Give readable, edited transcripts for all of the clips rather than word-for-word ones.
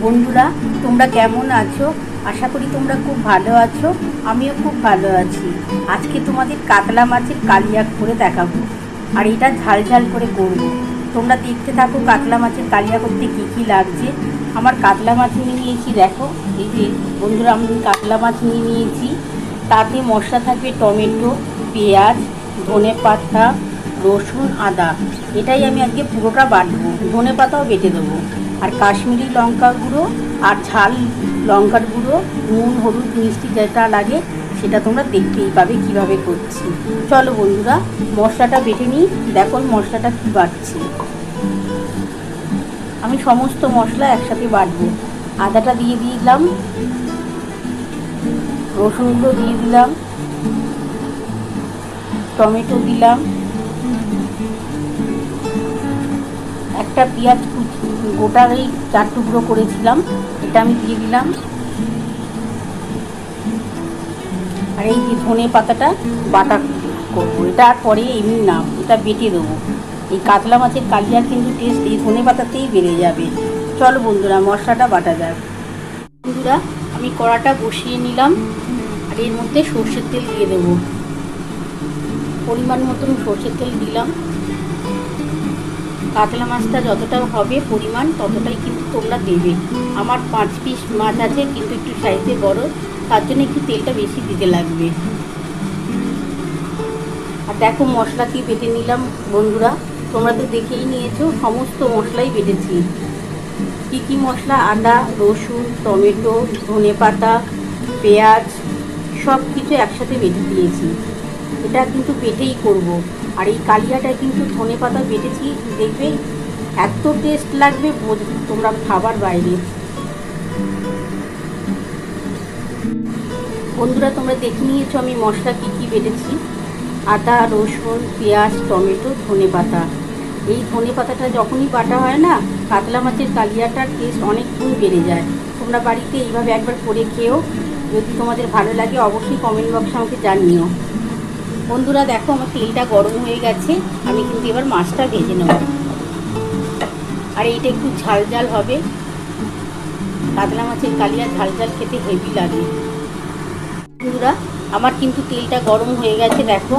বন্ধুরা, তোমরা কেমন আছো? আশা করি তোমরা খুব ভালো আছো। আমিও খুব ভালো আছি। আজকে তোমাদের কাতলা মাছের কালিয়া করে দেখাবো, আর এটা ঝাল ঝাল করে করবো। তোমরা দেখতে থাকো কাতলা মাছের কালিয়া করতে কী কী লাগছে। আমার কাতলা মাছ নিয়ে নিয়েছি, দেখো এই যে বন্ধুরা, আমি কাতলা মাছ নিয়ে নিয়েছি। তাতে মশলা থাকবে টমেটো, পেঁয়াজ, ধনে পাতা, রসুন, আদা। এটাই আমি আজকে পুরোটা বাটবো, ধনে পাতাও বেটে দেবো। আর কাশ্মীরি লঙ্কা গুঁড়ো আর ঝাল লঙ্কার গুঁড়ো, নুন, হলুদ, মিষ্টি যেটা লাগে সেটা তোমরা দেখতেই পাবে কীভাবে করছি। চলো বন্ধুরা, মশলাটা বেটে নিই। দেখো মশলাটা কী বাটছি। আমি সমস্ত মশলা একসাথে বাটবো। আদাটা দিয়ে দিলাম, রসুনগুলো দিয়ে দিলাম, টমেটো দিলাম, একটা পেঁয়াজ গোটা এই 4 টুকরো করেছিলাম, এটা আমি দিয়ে দিলাম। আর এই যে ধনে পাতাটা বাটা করবো, এটা আর পরে এমনি না, এটা বেটে দেবো। এই কাতলা মাছের কালিয়ার কিন্তু টেস্ট এই ধনে পাতাতেই বেড়ে যাবে। চলো বন্ধুরা, মশলাটা বাটা যাক। বন্ধুরা, আমি কড়াটা বসিয়ে নিলাম, আর এর মধ্যে সর্ষের তেল দিয়ে দেবো। পরিমাণ মতন সর্ষের তেল দিলাম। কাতলা মাছটা যতটা হবে পরিমাণ ততটাই কিন্তু তোমরা দেবে। আমার 5 পিস মাছ আছে, কিন্তু একটু সাইজে বড়, তার জন্য একটু তেলটা বেশি দিতে লাগবে। আর দেখো মশলা কি বেটে নিলাম বন্ধুরা, তোমরা তো দেখেই নিয়েছো, সমস্ত মশলাই বেটেছি। কী কী মশলা? আদা, রসুন, টমেটো, ধনে পাতা, পেঁয়াজ, সব কিছু একসাথে বেটে দিয়েছি। এটা কিন্তু বেটেই করব। আর এই কালিয়াটা কিন্তু ধনে পাতা বেটেছি, দেখবে এত টেস্ট লাগবে তোমরা খাবার বাইরে। বন্ধুরা, তোমরা দেখে নিয়েছো আমি মশলা কী কী বেটেছি। আদা, রসুন, পেঁয়াজ, টমেটো, ধনে পাতা। এই ধনে পাতাটা যখনই বাটা হয় না, কাতলা মাছের কালিয়াটার টেস্ট অনেক গুণ বেড়ে যায়। তোমরা বাড়িতে এইভাবে একবার করে খেও। যদি তোমাদের ভালো লাগে অবশ্যই কমেন্ট বক্সে আমাকে জানিও। বন্ধুরা দেখো, আমার তেলটা গরম হয়ে গেছে, আমি কিন্তু এবার মাছটা ভেজে নেব। আর এইটা একটু ঝাল ঝাল হবে। কাতলা মাছের কালিয়া ঝাল ঝাল খেতে হেভি লাগে। বন্ধুরা, আমার কিন্তু তেলটা গরম হয়ে গেছে, দেখো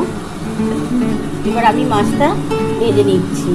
এবার আমি মাছটা ভেজে নিচ্ছি।